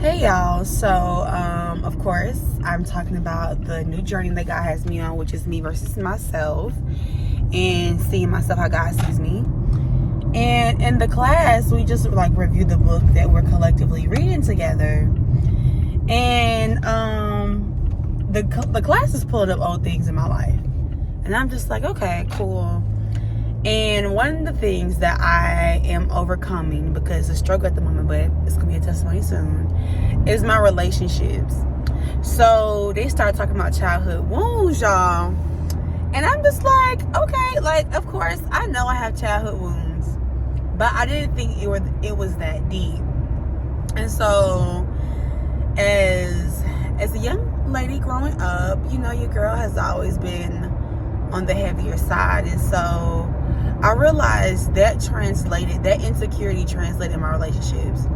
Hey y'all, so of course I'm talking about the new journey that God has me on, which is me versus myself and seeing myself how God sees me. And in the class we just reviewed the book that we're collectively reading together, and the class is pulling up old things in my life, and I'm just like, okay, cool. And one of the things that I am overcoming, because it's a struggle at the moment, but it's going to be a testimony soon, is my relationships. So they started talking about childhood wounds, y'all. And I'm just like, okay, of course, I know I have childhood wounds, but I didn't think it was that deep. And so as a young lady growing up, your girl has always been on the heavier side. And so I realized that insecurity translated in my relationships.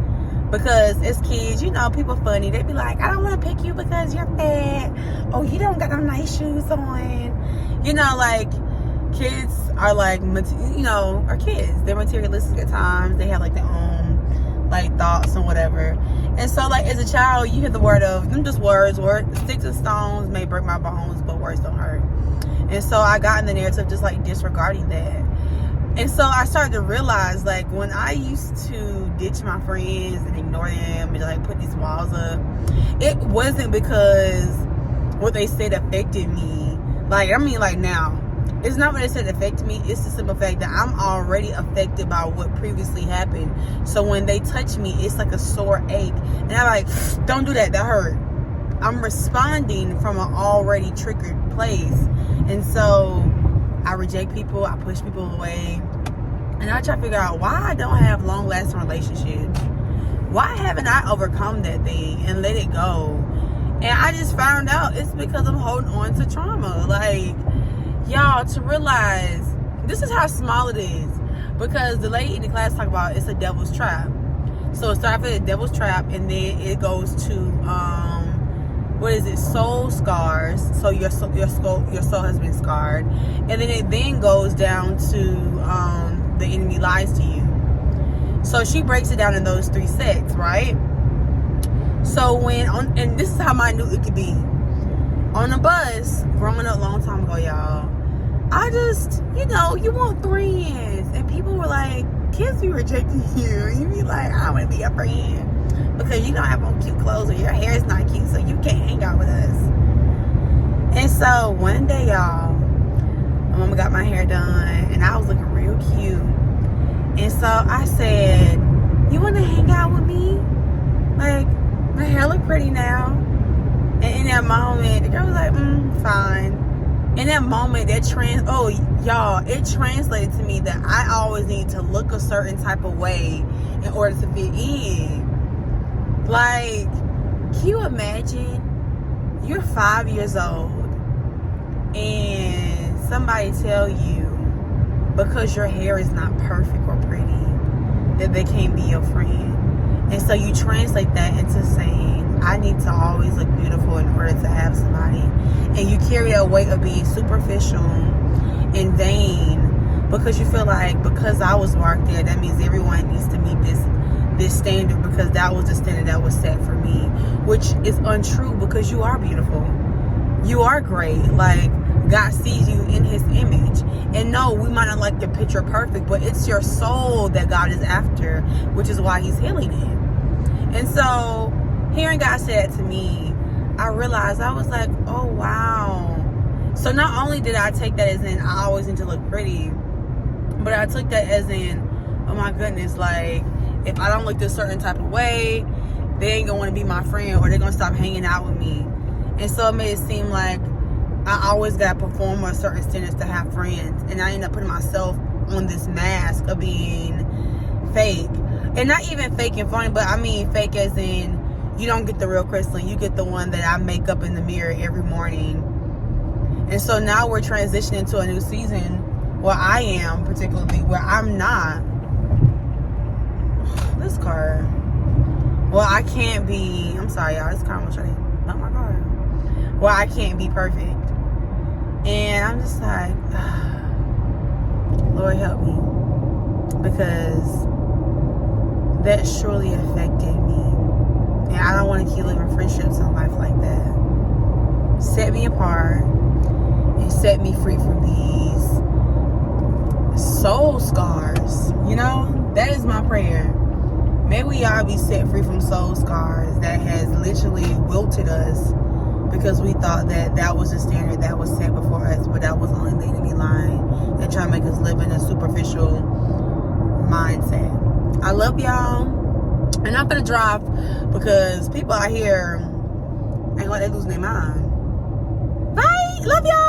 Because as kids, people funny. They be like, I don't want to pick you because you're fat. Oh, you don't got no nice shoes on. Kids are are kids. They're materialistic at times. They have their own thoughts and whatever. And so as a child, you hear the word of them, just words. Sticks and stones may break my bones, but words don't hurt. And so I got in the narrative just disregarding that. And so I started to realize when I used to ditch my friends and ignore them and put these walls up, it wasn't because what they said affected me. Now, it's not what they said affected me. It's the simple fact that I'm already affected by what previously happened. So when they touch me, it's like a sore ache. And I'm don't do that. That hurt. I'm responding from an already triggered place. And so I reject people. I push people away. And I try to figure out why I don't have long-lasting relationships. Why haven't I overcome that thing and let it go? And I just found out it's because I'm holding on to trauma. Y'all, to realize this is how small it is. Because the lady in the class talked about it's a devil's trap. So it starts with a devil's trap, and then it goes to soul scars. So your soul has been scarred, and then it goes down to the enemy lies to you. So she breaks it down in those three sets, right? So and this is how I knew it could be on a bus growing up a long time ago, y'all. I just, you want friends, and people were like, kids be rejecting you. You be like, I don't want to be a friend because you don't have on cute clothes or your hair is not cute, so you can't hang out with us. And so one day, y'all, my mama got my hair done and I was looking real cute. And so I said, you want to hang out with me? My hair look pretty now. And in that moment, the girl was like, fine. In that moment, it translated to me that I always need to look a certain type of way in order to fit in. Can you imagine you're 5 years old and somebody tell you because your hair is not perfect or pretty that they can't be your friend? And so you translate that into saying, I need to always look beautiful in order to have somebody. And you carry that weight of being superficial and vain because you feel like because I was marked there, that means everyone needs to meet this standard because that was the standard that was set for me, which is untrue because you are beautiful. You are great. God sees you in his image. And no, we might not like the picture perfect, but it's your soul that God is after, which is why he's healing it. And so hearing God say that to me, I realized, I was like, oh wow. So not only did I take that as in I always need to look pretty, but I took that as in, oh my goodness, if I don't look this certain type of way, they ain't gonna want to be my friend, or they're gonna stop hanging out with me. And so it made it seem like I always gotta perform a certain standards to have friends, and I end up putting myself on this mask of being fake. And not even fake and funny, but I mean fake as in you don't get the real Crystal, you get the one that I make up in the mirror every morning. And so now we're transitioning to a new season where I am, particularly where I'm not this car. Well, I can't be, I'm sorry y'all, this car was trying to knock my car. Well, I can't be perfect. And I'm just like, Lord help me, because that surely affected me. And I don't want to keep living friendships and life like that. Set me apart and set me free from these soul scars. You know, that is my prayer. May we all be set free from soul scars that has literally wilted us because we thought that that was the standard that was set before us, but that was only the enemy lying and trying to make us live in a superficial mindset. I love y'all, and I'm gonna drop because people out here ain't like they losing their mind. Bye, love y'all.